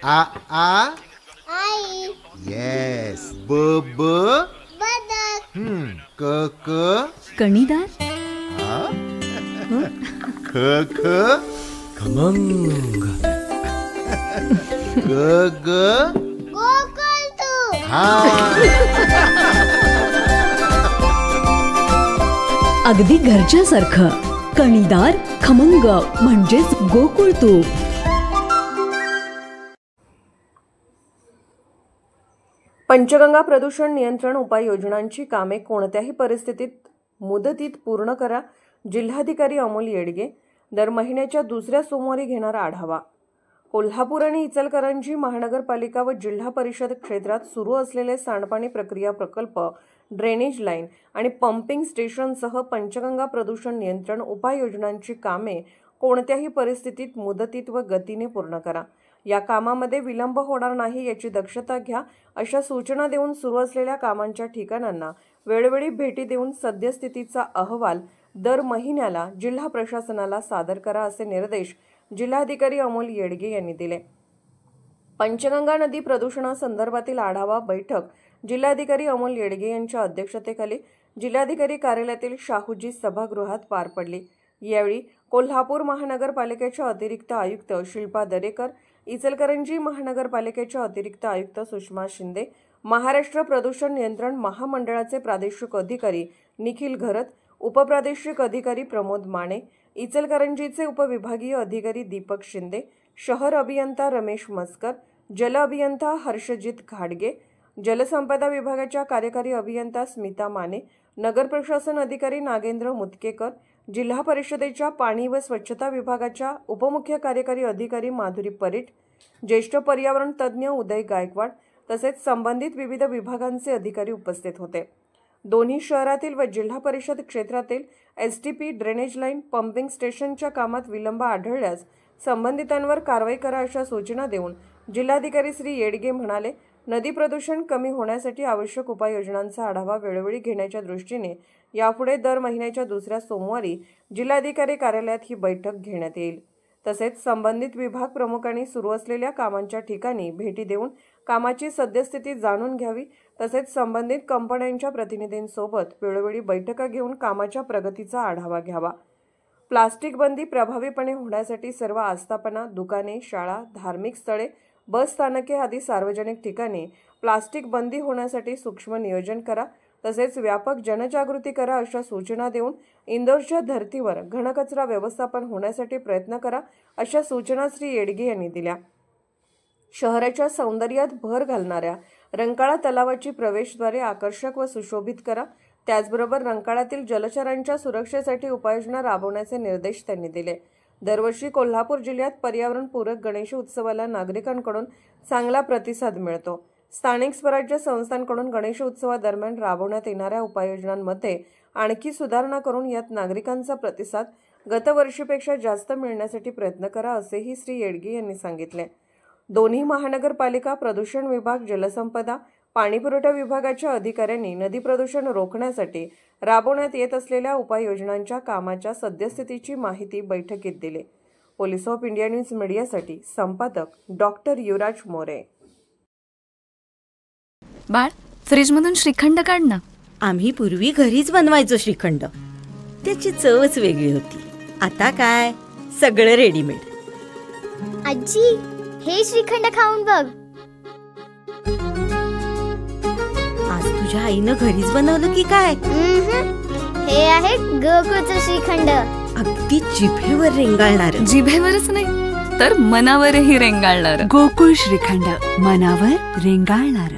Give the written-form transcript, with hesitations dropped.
आ आ आई. Yes. ब ब बदक. क क कणीदार. ख ख खमंग. ग ग गोकुळतू. अगदी घरच्यासारखं. कणीदार खमंग म्हणजेच गोकुळ तूप. पंचगंगा प्रदूषण नियंत्रण उपाययोजनांची कामे कोणत्याही परिस्थितीत मुदतीत पूर्ण करा. जिल्हाधिकारी अमोल येडगे. दर महिन्याच्या दुसऱ्या सोमवारी घेणारा आढावा. कोल्हापूर आणि इचलकरंजी महानगरपालिका व जिल्हा परिषद क्षेत्रात सुरू असलेले सांडपाणी प्रक्रिया प्रकल्प, ड्रेनेज लाईन आणि पंपिंग स्टेशनसह पंचगंगा प्रदूषण नियंत्रण उपाययोजनांची कामे कोणत्याही परिस्थितीत मुदतीत व गतीने पूर्ण करा. या कामामध्ये विलंब होणार नाही याची दक्षता घ्या, अशा सूचना देऊन सुरू असलेल्या कामांच्या ठिकाणांना वेळोवेळी भेटी देऊन सद्यस्थितीचा अहवाल दर महिन्याला जिल्हा प्रशासनाला सादर करा, असे निर्देश जिल्हाधिकारी अमोल येडगे यांनी दिले. पंचगंगा नदी प्रदूषणासंदर्भातील आढावा बैठक जिल्हाधिकारी अमोल येडगे यांच्या अध्यक्षतेखाली जिल्हाधिकारी कार्यालयातील शाहूजी सभागृहात पार पडली. यावेळी कोल्हापूर महानगरपालिकेच्या अतिरिक्त आयुक्त शिल्पा दरेकर, इचलकरंजी महानगरपालिकेच्या अतिरिक्त आयुक्त सुषमा शिंदे, महाराष्ट्र प्रदूषण नियंत्रण महामंडळाचे प्रादेशिक अधिकारी निखिल घरत, उपप्रादेशिक अधिकारी प्रमोद माने, इचलकरंजीचे उपविभागीय अधिकारी दीपक शिंदे, शहर अभियंता रमेश मस्कर, जल अभियंता हर्षजित घाडगे, जलसंपदा विभागाच्या कार्यकारी अभियंता स्मिता माने, नगर प्रशासन अधिकारी नागेंद्र मुतकेकर, जिल्हा परिषदेच्या पाणी व स्वच्छता विभागाच्या उपमुख्य कार्यकारी अधिकारी माधुरी परीट, ज्येष्ठ पर्यावरण तज्ज्ञ उदय गायकवाड तसेच संबंधित विविध विभागांचे अधिकारी उपस्थित होते. दोन्ही शहरातील व जिल्हा परिषद क्षेत्रातील STP, ड्रेनेज लाईन, पंपिंग स्टेशनच्या कामात विलंब आढळल्यास संबंधितांवर कारवाई करा, अशा सूचना देऊन जिल्हाधिकारी श्री येडगे म्हणाले, नदी प्रदूषण कमी होण्यासाठी आवश्यक उपाययोजनांचा आढावा वेळोवेळी घेण्याच्या दृष्टीने यापुढे दर महिन्याच्या दुसऱ्या सोमवारी जिल्हाधिकारी कार्यालयात ही बैठक घेण्यात येईल. तसेच संबंधित विभाग प्रमुखांनी सुरू असलेल्या कामांच्या ठिकाणी भेटी देऊन कामाची सद्यस्थिती जाणून घ्यावी. तसेच संबंधित कंपन्यांच्या प्रतिनिधींसोबत वेळोवेळी बैठका घेऊन कामाच्या प्रगतीचा आढावा घ्यावा. प्लास्टिक बंदी प्रभावीपणे होण्यासाठी सर्व आस्थापना, दुकाने, शाळा, धार्मिक स्थळे, बस स्थानके आदी सार्वजनिक ठिकाणी प्लास्टिक बंदी होण्यासाठी सूक्ष्म नियोजन करा. तसेच व्यापक जनजागृती करा, अशा सूचना देऊन इंदोरच्या धर्तीवर घनकचरा व्यवस्थापन होण्यासाठी प्रयत्न करा, अशा सूचना श्री येडगे यांनी दिल्या. शहराच्या सौंदर्यात भर घालणाऱ्या रंकाळा तलावाची प्रवेशद्वारे आकर्षक व सुशोभित करा. त्याचबरोबर रंकाळातील जलचरांच्या सुरक्षेसाठी उपाययोजना राबवण्याचे निर्देश त्यांनी दिले. दरवर्षी कोल्हापूर जिल्ह्यात पर्यावरणपूरक गणेश उत्सवाला नागरिकांकडून चांगला प्रतिसाद मिळतो. स्थानिक स्वराज्य संस्थांकडून गणेश उत्सवादरम्यान राबवण्यात येणाऱ्या उपाययोजनांमध्ये आणखी सुधारणा करून यात नागरिकांचा प्रतिसाद गतवर्षीपेक्षा जास्त मिळण्यासाठी प्रयत्न करा, असेही श्री येडगे यांनी सांगितले. दोन्ही महानगरपालिका, प्रदूषण विभाग, जलसंपदा, पाणीपुरवठा विभागाच्या अधिकाऱ्यांनी नदी प्रदूषण रोखण्यासाठी राबवण्यात येत असलेल्या उपाययोजनांच्या कामाच्या सद्यस्थितीची माहिती बैठकीत दिली. पोलीस ऑफ इंडिया न्यूज मीडियासाठी संपादक डॉक्टर युवराज मोरे. बाळ, फ्रीजमधून श्रीखंड काढ ना. आम्ही पूर्वी घरीच बनवायचो श्रीखंड, त्याची चवच वेगळी होती. आता काय सगळं रेडीमेड. आजी, हे श्रीखंड खाऊन बघ. आज तुझ्या आईनं घरीच बनवलं की काय? हे आहे गोकुळचं श्रीखंड. अगदी जिभेवर रेंगाळणार. जिभेवरच नाही तर मनावरही रेंगाळणार. गोकुळ श्रीखंड, मनावर रेंगाळणार.